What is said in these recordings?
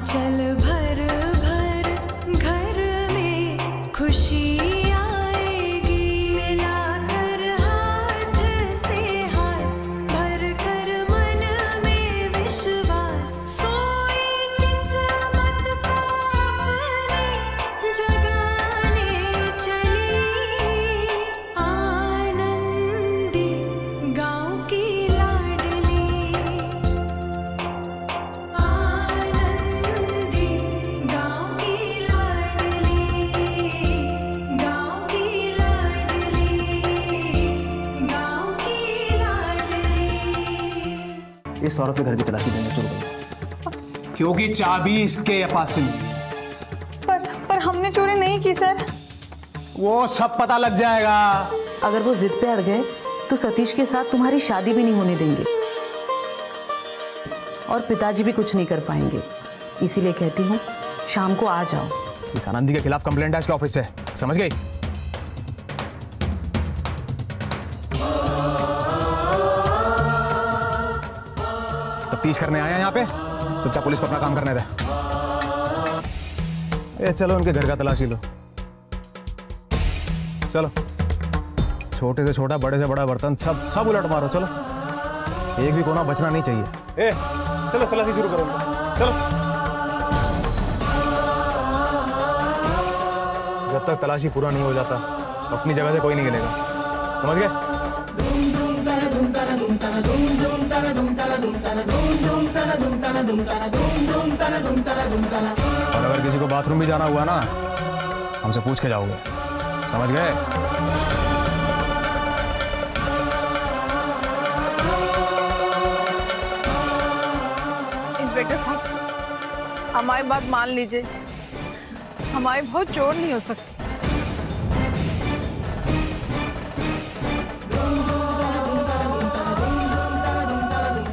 आंचल भर भर घर में खुशी आएगी, मिलाकर हाथ से हाथ भर कर मन में विश्वास, सोई किस्मत को अपने जगाने चली। आनंदी गाँव की लाडली, आनंदी गाँव की लाडली, गाँव की लाडली, गाँव की लाडली। इस औरत के घर की तलाशी देने शुरू करो। क्योंकि चाबी इसके पास नहीं। पर हमने चोरी नहीं की सर। वो सब पता लग जाएगा। अगर वो जिद पे अड़ गए तो सतीश के साथ तुम्हारी शादी भी नहीं होने देंगे और पिताजी भी कुछ नहीं कर पाएंगे। इसीलिए कहती हूँ शाम को आ जाओ। इस आनंदी के खिलाफ कंप्लेंट है इसके ऑफिस से, समझ गई? तफ्तीश करने आया यहाँ पे, चुपचाप पुलिस को अपना काम करने दे। ए चलो उनके घर का तलाशी लो। चलो, छोटे से छोटा बड़े से बड़ा बर्तन सब उलट मारो। चलो, एक भी कोना बचना नहीं चाहिए। ए चलो तलाशी शुरू करो उनका। चलो, जब तक तलाशी पूरा नहीं हो जाता अपनी जगह से कोई नहीं हिलेगा, समझ गए? और अगर किसी को बाथरूम भी जाना हुआ ना, हमसे पूछ के जाओगे, समझ गए? इंस्पेक्टर साहब, हमारी बात मान लीजिए, हमारी बहुत चोर नहीं हो सकती।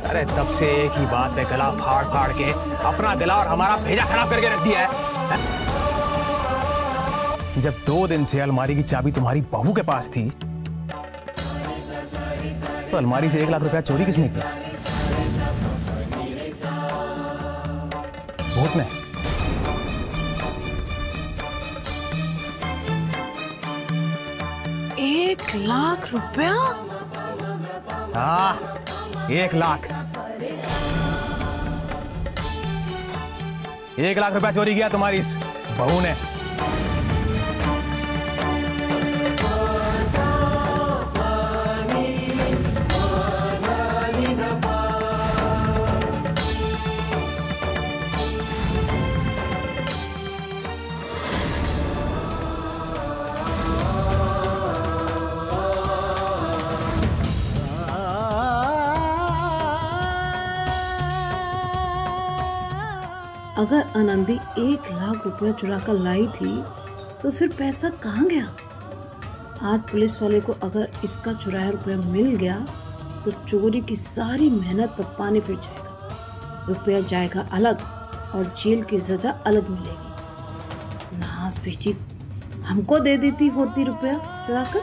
अरे तब से एक ही बात पे गला फाड़ फाड़ के अपना गला और हमारा भेजा खराब करके रख दिया है। जब 2 दिन से अलमारी की चाबी तुम्हारी बहू के पास थी तो अलमारी से 1 लाख रुपया चोरी किसने किया? भूत ने। एक लाख रुपया? हाँ, 1 लाख। 1 लाख रुपया चोरी किया तुम्हारी इस बहू ने। अगर आनंदी 1 लाख रुपया चुरा कर लाई थी तो फिर पैसा कहाँ गया? आज पुलिस वाले को अगर इसका चुराया रुपया मिल गया तो चोरी की सारी मेहनत पर पानी फिर जाएगा। रुपया जाएगा अलग और जेल की सजा अलग मिलेगी। नाज बेटी हमको दे देती होती रुपया चुरा कर,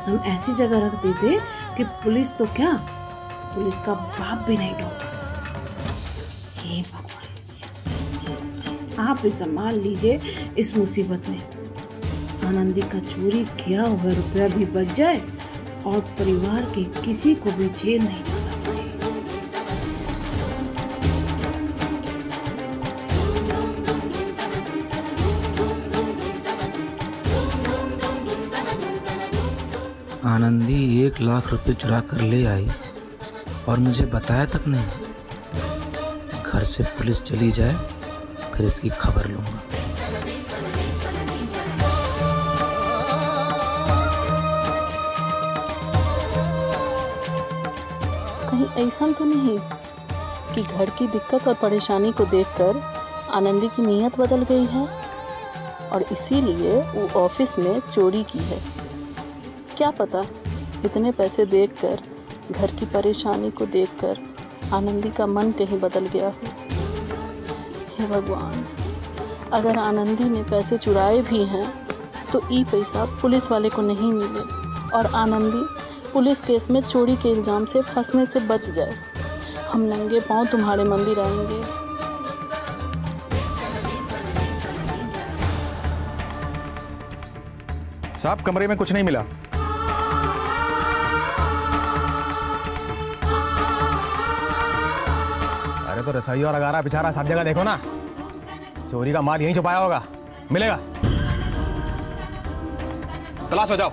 हम ऐसी जगह रख देते कि पुलिस तो क्या, पुलिस का बाप भी नहीं ढूंढता। हे भगवान, आप भी संभाल लीजिए इस मुसीबत में। आनंदी का चोरी किया हुआ रुपया भी बच जाए और परिवार के किसी को भी जेल नहीं जाना पड़े। आनंदी 1 लाख रुपए चुरा कर ले आई और मुझे बताया तक नहीं। घर से पुलिस चली जाए फिर इसकी खबर लूंगा। कहीं ऐसा तो नहीं कि घर की दिक्कत और परेशानी को देखकर आनंदी की नीयत बदल गई है और इसीलिए वो ऑफिस में चोरी की है। क्या पता इतने पैसे देखकर, घर की परेशानी को देखकर आनंदी का मन कहीं बदल गया हो। हे भगवान, अगर आनंदी ने पैसे चुराए भी हैं तो ये पैसा पुलिस वाले को नहीं मिले और आनंदी पुलिस केस में चोरी के इल्ज़ाम से फंसने से बच जाए। हम नंगे पांव तुम्हारे मंदिर आएंगे। साहब कमरे में कुछ नहीं मिला। अरे तो रसोई और अगारा पिछारा सब जगह देखो ना, चोरी का माल यहीं छुपाया होगा, मिलेगा। तलाश हो जाओ।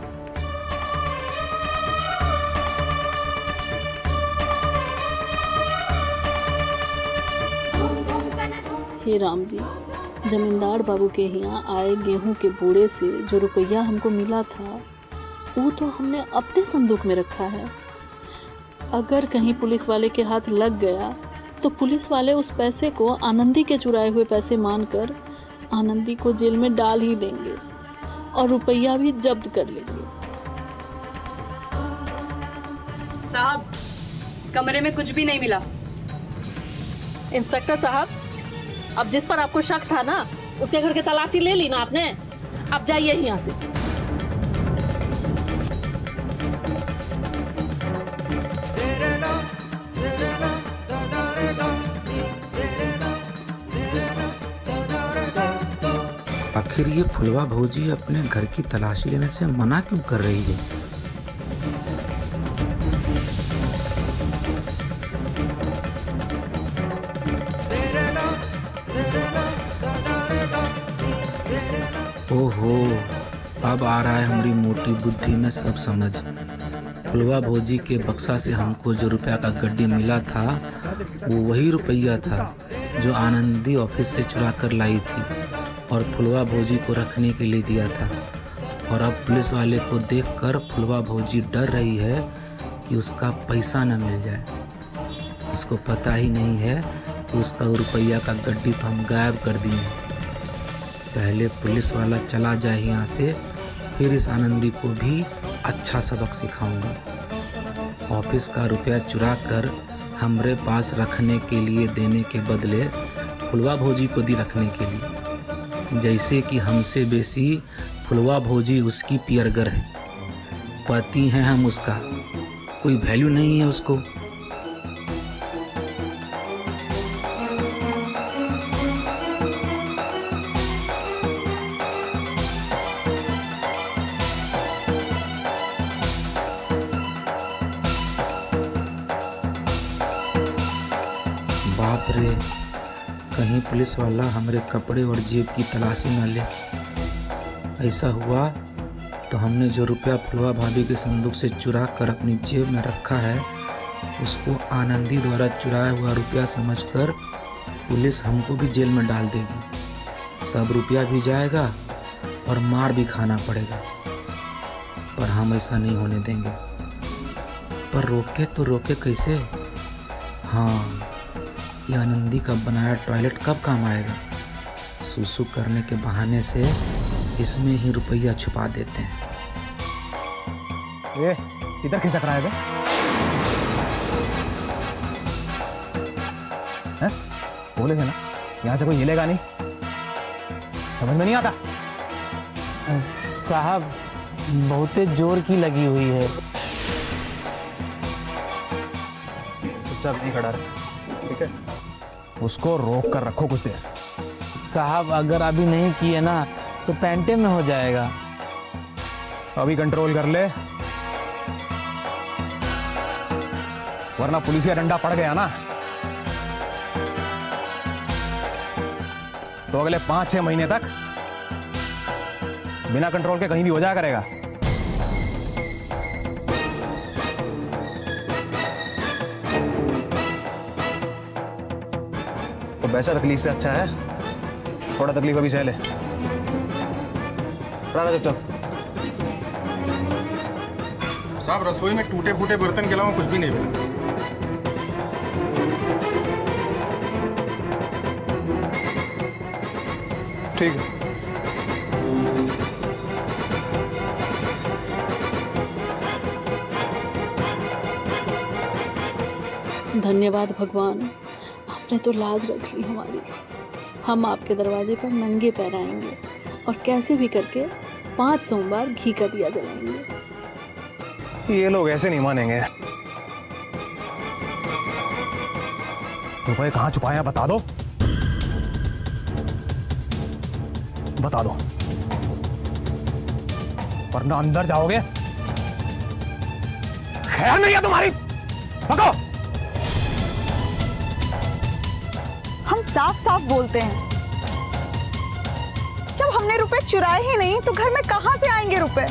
हे राम जी, जमींदार बाबू के यहाँ आए गेहूं के बोरे से जो रुपया हमको मिला था वो तो हमने अपने संदूक में रखा है। अगर कहीं पुलिस वाले के हाथ लग गया तो पुलिस वाले उस पैसे को आनंदी के चुराए हुए पैसे मानकर आनंदी को जेल में डाल ही देंगे और रुपया भी जब्त कर लेंगे। साहब, कमरे में कुछ भी नहीं मिला। इंस्पेक्टर साहब, अब जिस पर आपको शक था ना, उसके घर की तलाशी ले ली ना आपने, अब जाइए यहाँ से। आखिर ये फुलवा भौजी अपने घर की तलाशी लेने से मना क्यों कर रही है? ओहो, अब आ रहा है हमारी मोटी बुद्धि में सब समझ। फुलवा भौजी के बक्सा से हमको जो रुपया का गड्डी मिला था वो वही रुपया था जो आनंदी ऑफिस से चुरा कर लाई थी और फुलवा भौजी को रखने के लिए दिया था। और अब पुलिस वाले को देखकर फुलवा भौजी डर रही है कि उसका पैसा न मिल जाए। उसको पता ही नहीं है कि उसका रुपया का गड्डी तो हम गायब कर दिए हैं। पहले पुलिस वाला चला जाए यहाँ से, फिर इस आनंदी को भी अच्छा सबक सिखाऊंगा। ऑफिस का रुपया चुरा कर हमरे पास रखने के लिए देने के बदले फुलवा भौजी को दी रखने के लिए, जैसे कि हमसे बेसी फुलवा भौजी उसकी पियरगर है। पति हैं हम उसका, कोई वैल्यू नहीं है उसको। बाप रे, कहीं पुलिस वाला हमारे कपड़े और जेब की तलाशी न ले। ऐसा हुआ तो हमने जो रुपया फुलवा भाभी के संदूक से चुरा कर अपनी जेब में रखा है उसको आनंदी द्वारा चुराया हुआ रुपया समझकर पुलिस हमको भी जेल में डाल देगी। सब रुपया भी जाएगा और मार भी खाना पड़ेगा। पर हम ऐसा नहीं होने देंगे। पर रोके तो रोके कैसे? हाँ, ये आनंदी का बनाया टॉयलेट कब काम आएगा? सुसु करने के बहाने से इसमें ही रुपया छुपा देते हैं। ये इधर खिसक रहा है बे? हैं? बोले थे ना यहाँ से कोई हिलेगा नहीं। समझ में नहीं आता? साहब, बहुत जोर की लगी हुई है। चुपचाप नहीं खड़ा रहे, ठीक है? उसको रोक कर रखो कुछ देर। साहब, अगर अभी नहीं किए ना तो पैंटे में हो जाएगा। अभी कंट्रोल कर ले, वरना पुलिस का डंडा पड़ गया ना तो अगले 5-6 महीने तक बिना कंट्रोल के कहीं भी हो जाया करेगा। तो वैसा तकलीफ से अच्छा है थोड़ा तकलीफ अभी सह ले। चुप साहब, रसोई में टूटे फूटे बर्तन के अलावा कुछ भी नहीं मिला। ठीक है। धन्यवाद भगवान, आपने तो लाज रख ली हमारी। हम आपके दरवाजे पर नंगे पैर आएंगे और कैसे भी करके 5 सोमवार घी का दिया जलाएंगे। ये लोग ऐसे नहीं मानेंगे। रुपए कहाँ छुपाए हैं बता दो, बता दो। वरना अंदर जाओगे खैर नहीं है तुम्हारी। पकड़ो। हम साफ साफ बोलते हैं, जब हमने रुपए चुराए ही नहीं तो घर में कहां से आएंगे रुपए?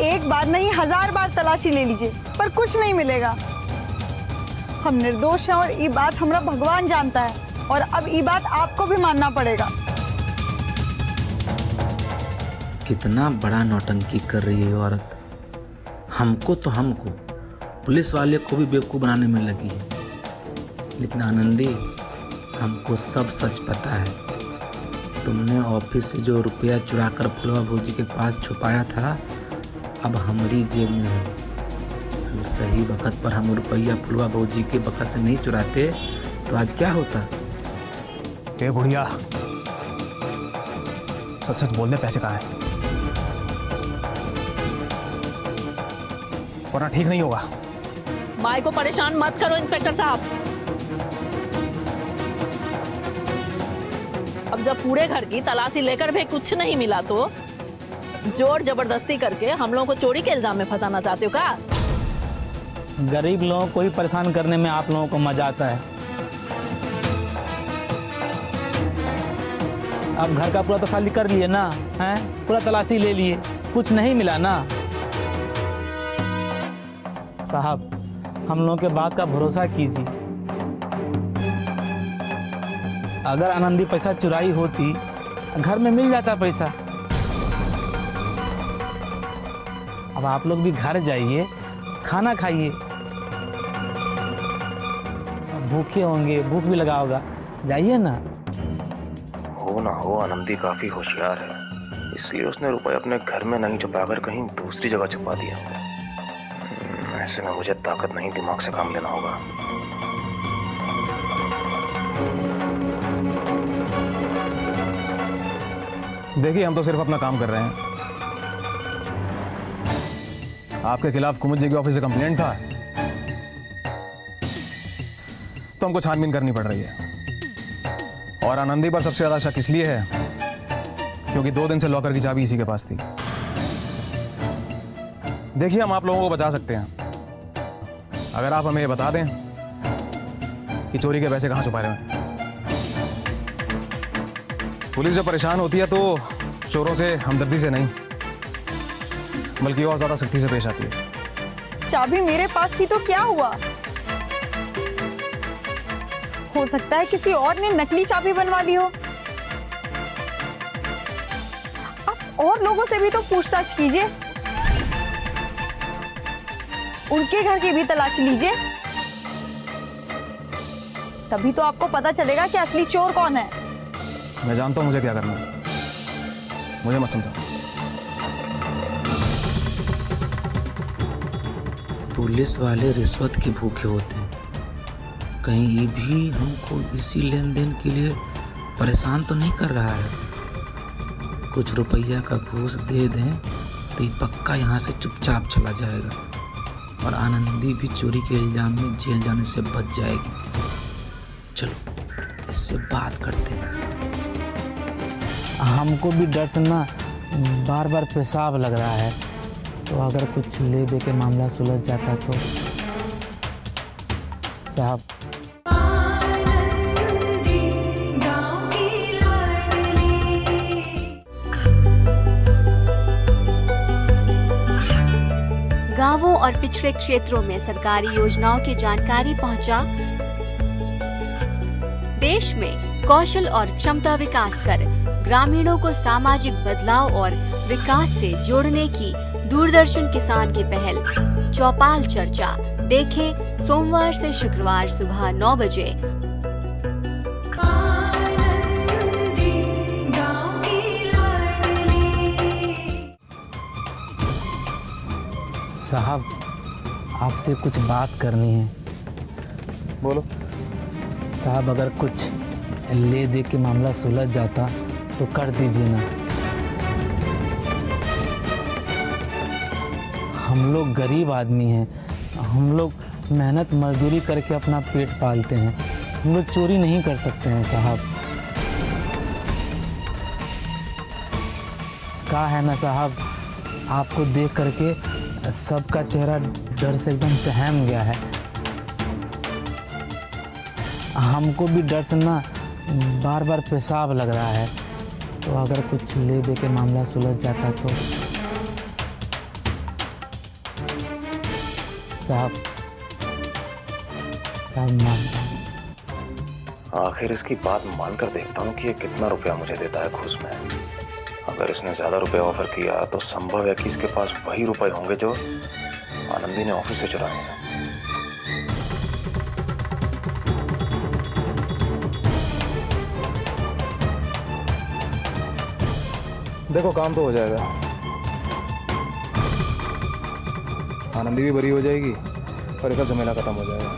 एक बार नहीं 1000 बार तलाशी ले लीजिए पर कुछ नहीं मिलेगा। हम निर्दोष हैं और ये बात हमारा भगवान जानता है और अब ये बात आपको भी मानना पड़ेगा। कितना बड़ा नौटंकी कर रही है औरत। हमको तो हमको, पुलिस वाले को भी बेवकूफ़ बनाने में लगी है। लेकिन आनंदी, हमको सब सच पता है। तुमने ऑफिस से जो रुपया चुराकर फुलवा भौजी के पास छुपाया था अब हमारी जेब में है। अगर सही वक्त पर हम रुपया फुलवा भौजी के बक्सा से नहीं चुराते तो आज क्या होता? ए बुढ़िया, सच सच बोल दे, पैसे कहाँ हैं? वरना ठीक नहीं होगा। माई को परेशान मत करो इंस्पेक्टर साहब। अब जब पूरे घर की तलाशी लेकर भी कुछ नहीं मिला तो जोर जबरदस्ती करके हम लोगों को चोरी के इल्जाम में फंसाना चाहते हो क्या? गरीब लोगों को ही परेशान करने में आप लोगों को मजा आता है। अब घर का पूरा तसल्ली कर लिए ना, हैं? पूरा तलाशी ले लिए, कुछ नहीं मिला ना। साहब, हम लोगों के बात का भरोसा कीजिए। अगर आनंदी पैसा चुराई होती घर में मिल जाता पैसा। अब आप लोग भी घर जाइए, खाना खाइए। भूखे होंगे, भूख भी लगा होगा, जाइए ना। हो ना हो, आनंदी काफी होशियार है, इसलिए उसने रुपए अपने घर में नहीं छुपाकर कहीं दूसरी जगह छुपा दिया। ऐसे में मुझे ताकत नहीं, दिमाग से काम लेना होगा। देखिए, हम तो सिर्फ अपना काम कर रहे हैं। आपके खिलाफ कुमुद जी के ऑफिस से कंप्लेंट था तो हमको छानबीन करनी पड़ रही है। और आनंदी पर सबसे ज्यादा शक इसलिए है क्योंकि 2 दिन से लॉकर की चाबी इसी के पास थी। देखिए, हम आप लोगों को बचा सकते हैं अगर आप हमें ये बता दें कि चोरी के पैसे कहाँ छुपा रहे हैं। पुलिस जब परेशान होती है तो चोरों से हमदर्दी से नहीं बल्कि और ज्यादा सख्ती से पेश आती है। चाबी मेरे पास थी तो क्या हुआ? हो सकता है किसी और ने नकली चाबी बनवा ली हो। आप और लोगों से भी तो पूछताछ कीजिए, उनके घर की भी तलाशी लीजिए, तभी तो आपको पता चलेगा कि असली चोर कौन है। मैं जानता हूं मुझे क्या करना है, मुझे मत समझाओ। पुलिस वाले रिश्वत के भूखे होते हैं। कहीं ये भी हमको इसी लेन देन के लिए परेशान तो नहीं कर रहा है? कुछ रुपया का घूस दे दें तो ये पक्का यहाँ से चुपचाप चला जाएगा और आनंदी भी चोरी के इल्जाम में जेल जाने से बच जाएगी। चलो इससे बात करते हैं। हमको भी डर से ना बार बार पेशाब लग रहा है, तो अगर कुछ ले दे के मामला सुलझ जाता तो। साहब, गांवों और पिछड़े क्षेत्रों में सरकारी योजनाओं की जानकारी पहुंचा। देश में कौशल और क्षमता विकास कर ग्रामीणों को सामाजिक बदलाव और विकास से जोड़ने की दूरदर्शन किसान की पहल चौपाल चर्चा देखें सोमवार से शुक्रवार सुबह 9 बजे। साहब, आपसे कुछ बात करनी है। बोलो। साहब, अगर कुछ ले दे के मामला सुलझ जाता तो कर दीजिए ना। हम लोग गरीब आदमी हैं, हम लोग मेहनत मजदूरी करके अपना पेट पालते हैं, हम लोग चोरी नहीं कर सकते हैं साहब। कहा है ना साहब, आपको देख करके सबका चेहरा डर से एकदम सहम गया है। हमको भी डर से ना बार बार पेशाब लग रहा है, तो अगर कुछ ले दे के मामला सुलझ जाता तो। साहब मानता हूँ। आखिर इसकी बात मानकर देखता हूँ कि ये कितना रुपया मुझे देता है घूस में। अगर इसने ज्यादा रुपए ऑफर किया तो संभव है कि इसके पास वही रुपए होंगे जो आनंदी ने ऑफिस से चुराए हैं। देखो काम तो हो जाएगा, आनंदी भी बरी हो जाएगी और इसका झमेला खत्म हो जाएगा।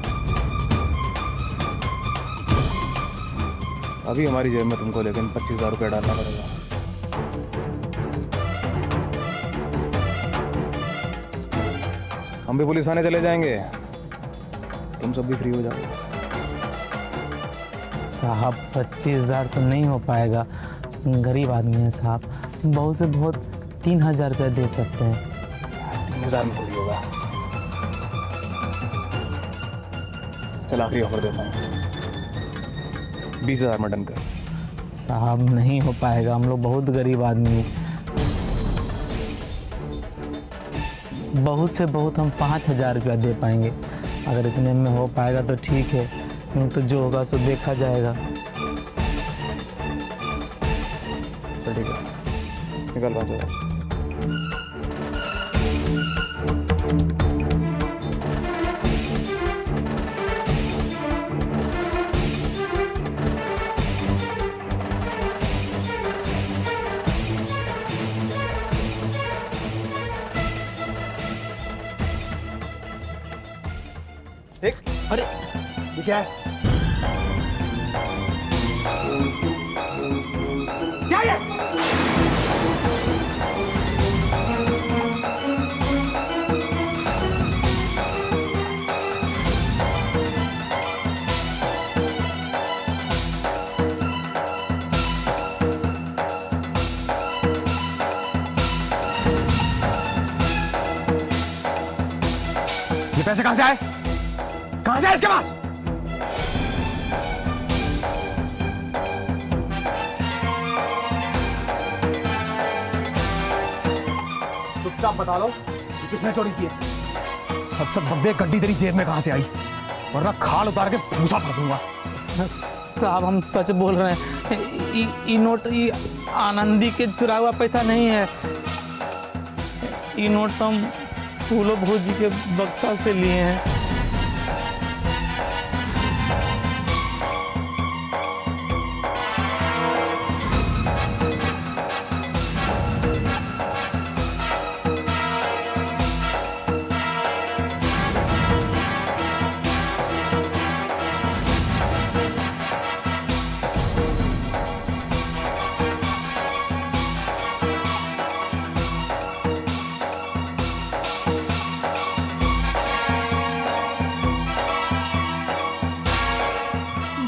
अभी हमारी जेब में तुमको लेकिन 25,000 रुपये डालना पड़ेगा। हम भी पुलिस थाने चले जाएंगे, तुम सब भी फ्री हो जाओ। साहब 25,000 तो नहीं हो पाएगा, गरीब आदमी है साहब। बहुत से बहुत 3,000 रुपया दे सकते हैं। 3,000 में थोड़ी होगा। चल आखिरी ऑफर देता हूँ, 20,000 में डन कर। साहब नहीं हो पाएगा, हम लोग बहुत गरीब आदमी हैं। बहुत से बहुत हम 5,000 रुपया दे पाएंगे। अगर इतने में हो पाएगा तो ठीक है, नहीं तो जो होगा सो देखा जाएगा। ठीक है, निकाल 5,000। ठीक, अरे ये क्या है? क्या है? ये पैसे कहां से आए? कहां से आए इसके पास? चुपचाप बता लो कि किसने चोरी की है। सच बब्बे गड्डी तेरी जेब में कहां से आई, वरना खाल उतार के भूसा भर दूंगा। साहब हम सच बोल रहे हैं, ये नोट ये आनंदी के चुराया हुआ पैसा नहीं है। ये नोट तो हम फूलो भोजी के बक्सा से लिए हैं।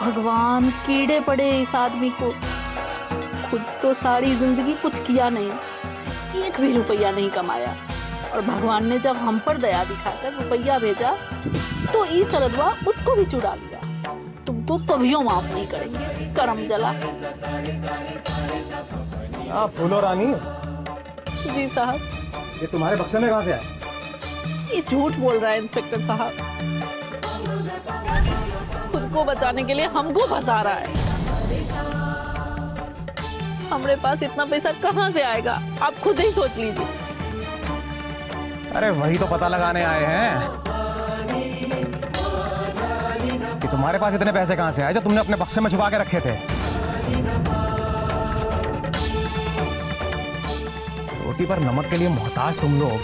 भगवान, कीड़े पड़े इस आदमी को। खुद तो सारी जिंदगी कुछ किया नहीं, 1 भी रुपया नहीं कमाया, और भगवान ने जब हम पर दया दिखाकर रुपया भेजा तो ई सरदवा उसको भी चुरा लिया। तुमको कभियों माफ नहीं करेंगे, करम जला। फूलो रानी जी साहब। ये तुम्हारे बक्से में कहां से आया? ये झूठ बोल रहा है इंस्पेक्टर साहब, खुद को बचाने के लिए हमको फंसा रहा है। हमारे पास इतना पैसा कहां से आएगा, आप खुद ही सोच लीजिए। अरे वही तो पता लगाने आए हैं कि तुम्हारे पास इतने पैसे कहां से आए जो तुमने अपने बक्से में छुपा के रखे थे। रोटी पर नमक के लिए मोहताज तुम लोग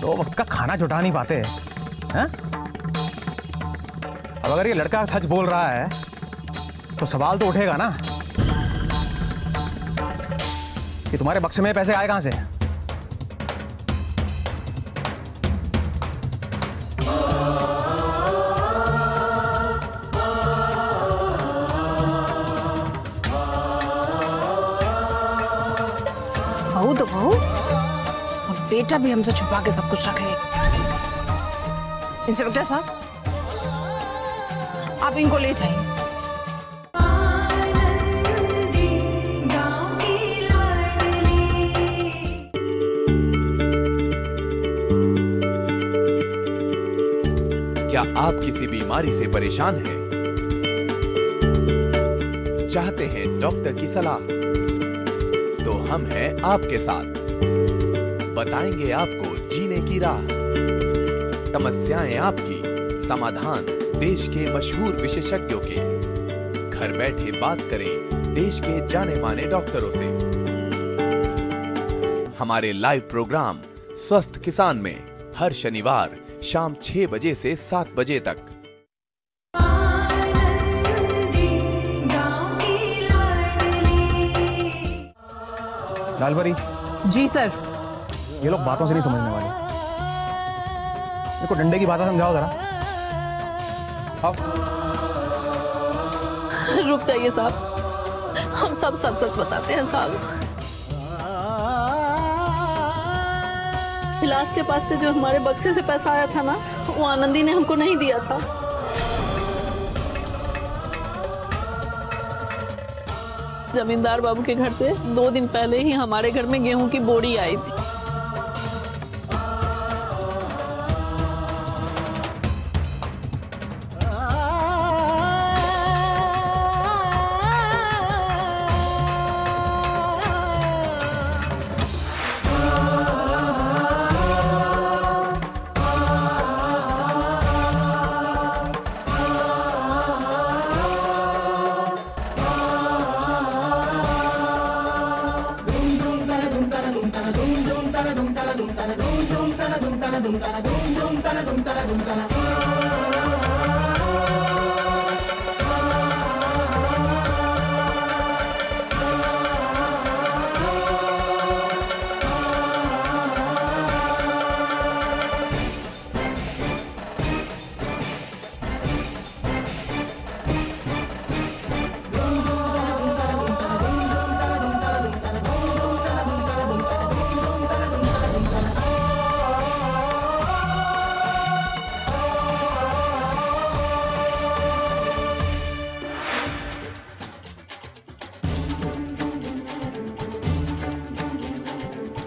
2 वक्त का खाना जुटा नहीं पाते हैं? अब अगर ये लड़का सच बोल रहा है तो सवाल तो उठेगा ना कि तुम्हारे बक्से में पैसे आए कहां से? बेटा भी हमसे छुपा के सब कुछ रख ले। इंस्पेक्टर साहब, आप इनको ले जाइए। क्या आप किसी बीमारी से परेशान हैं? चाहते हैं डॉक्टर की सलाह? तो हम हैं आपके साथ, बताएंगे आपको जीने की राह। समस्याएं आपकी, समाधान देश के मशहूर विशेषज्ञों के। घर बैठे बात करें देश के जाने माने डॉक्टरों से। हमारे लाइव प्रोग्राम स्वस्थ किसान में हर शनिवार शाम 6 बजे से 7 बजे तक। लालपरी। जी सर। ये लोग बातों से नहीं समझने वाले, इनको डंडे की भाषा समझाओ जरा। आओ। रुक जाइए साहब, हम सब सच सच बताते हैं साहब। इलाज के पास से जो हमारे बक्से से पैसा आया था ना, वो आनंदी ने हमको नहीं दिया था। जमींदार बाबू के घर से 2 दिन पहले ही हमारे घर में गेहूं की बोरी आई थी।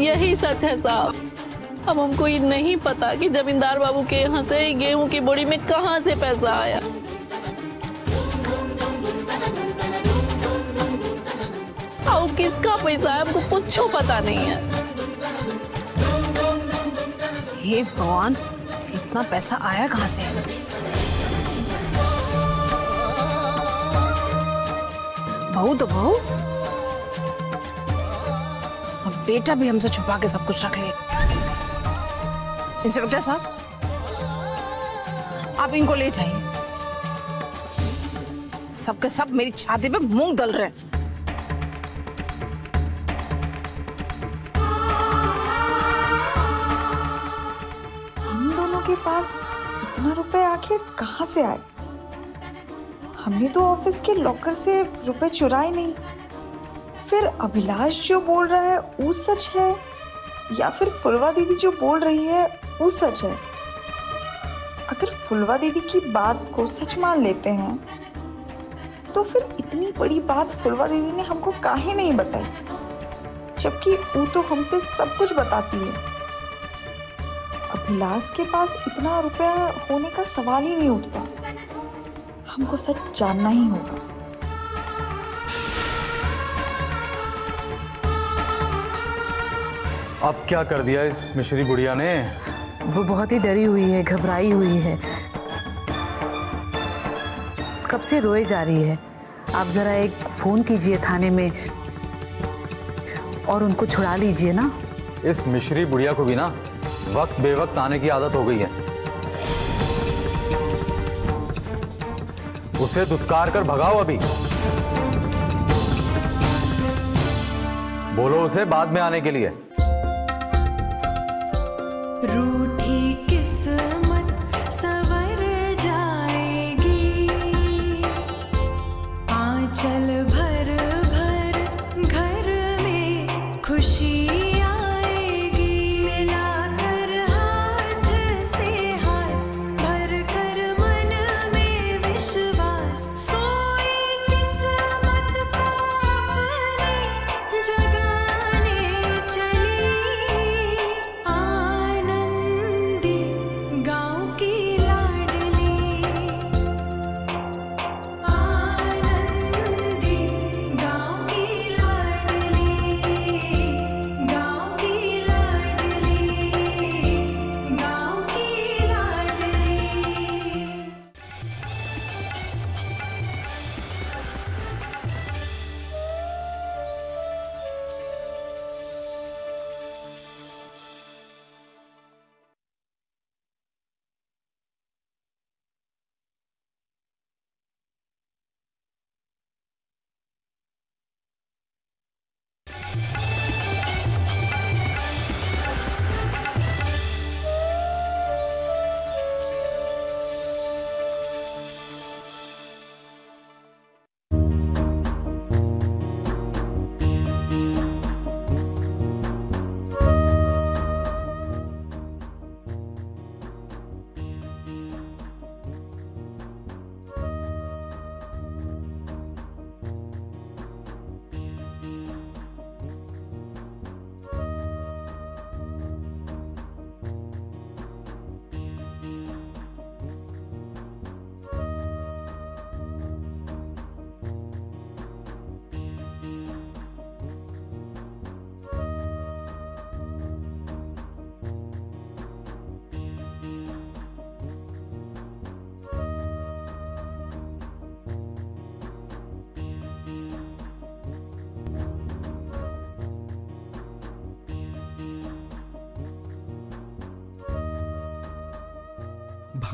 यही सच है साहब। अब हमको ये नहीं पता कि जमींदार बाबू के यहाँ से गेहूं की बोरी में कहाँ से पैसा आया। और किसका पैसा है हमको कुछ पता नहीं है। हे भगवान, इतना पैसा आया कहाँ से? बहू तो बहू, बेटा भी हमसे छुपा के सब कुछ रख ले। इंस्पेक्टर साहब, आप इनको ले जाइए। सबके सब मेरी छाती पे मूंग दल रहे हैं। इन दोनों के पास इतना रुपए आखिर कहाँ से आए? हमने तो ऑफिस के लॉकर से रुपए चुराए नहीं। फिर अभिलाष जो बोल रहा है वो सच है या फिर फुलवा दीदी जो बोल रही है वो सच है? अगर फुलवा दीदी की बात को सच मान लेते हैं तो फिर इतनी बड़ी बात फुलवा दीदी ने हमको काहे नहीं बताई, जबकि वो तो हमसे सब कुछ बताती है। अभिलाष के पास इतना रुपया होने का सवाल ही नहीं उठता। हमको सच जानना ही होगा। अब क्या कर दिया इस मिश्री बुढ़िया ने? वो बहुत ही डरी हुई है, घबराई हुई है, कब से रोए जा रही है। आप जरा एक फोन कीजिए थाने में और उनको छुड़ा लीजिए ना। इस मिश्री बुढ़िया को भी ना वक्त बेवक्त आने की आदत हो गई है। उसे दुत्कार कर भगाओ अभी। बोलो उसे बाद में आने के लिए। रूठी किस्मत संवर जाएगी, आंचल भर भर घर में खुशी आएगी। मिला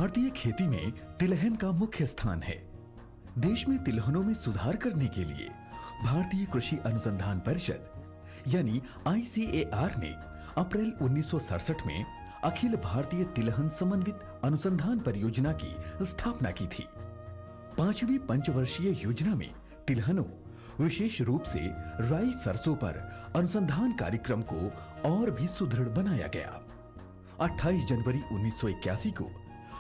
भारतीय खेती में तिलहन का मुख्य स्थान है। देश में तिलहनों में सुधार करने के लिए भारतीय कृषि अनुसंधान परिषद यानी ICAR ने अप्रैल 1967 में अखिल भारतीय तिलहन समन्वित अनुसंधान परियोजना की स्थापना की थी। 5वीं पंचवर्षीय योजना में तिलहनों, विशेष रूप से राई सरसों पर अनुसंधान कार्यक्रम को और भी सुदृढ़ बनाया गया। 28 जनवरी 1981 को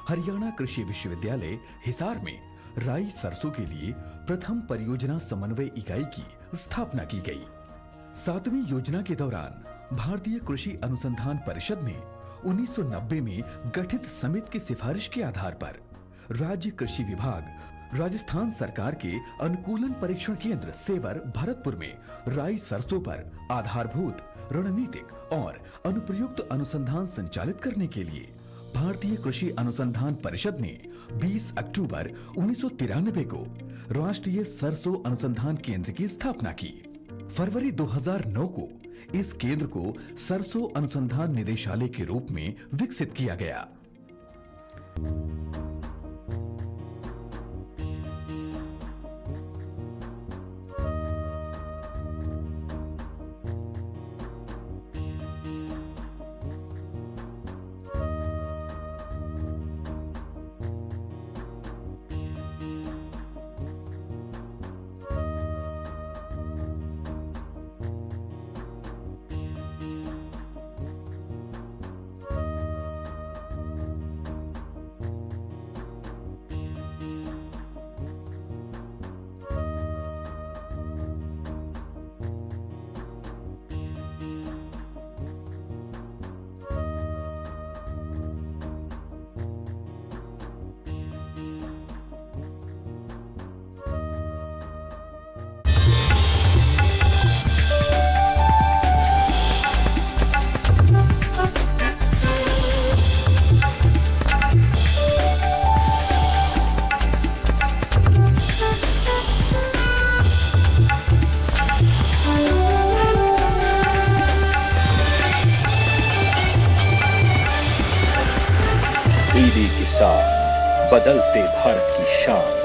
हरियाणा कृषि विश्वविद्यालय हिसार में राई सरसों के लिए प्रथम परियोजना समन्वय इकाई की स्थापना की गई। 7वीं योजना के दौरान भारतीय कृषि अनुसंधान परिषद ने 1990 में गठित समिति की सिफारिश के आधार पर राज्य कृषि विभाग, राजस्थान सरकार के अनुकूलन परीक्षण केंद्र सेवर भरतपुर में राई सरसों पर आधारभूत, रणनीतिक और अनुप्रयुक्त अनुसंधान संचालित करने के लिए भारतीय कृषि अनुसंधान परिषद ने 20 अक्टूबर 1993 को राष्ट्रीय सरसों अनुसंधान केंद्र की स्थापना की। फरवरी 2009 को इस केंद्र को सरसों अनुसंधान निदेशालय के रूप में विकसित किया गया। टीवी किसान, बदलते भारत की शान।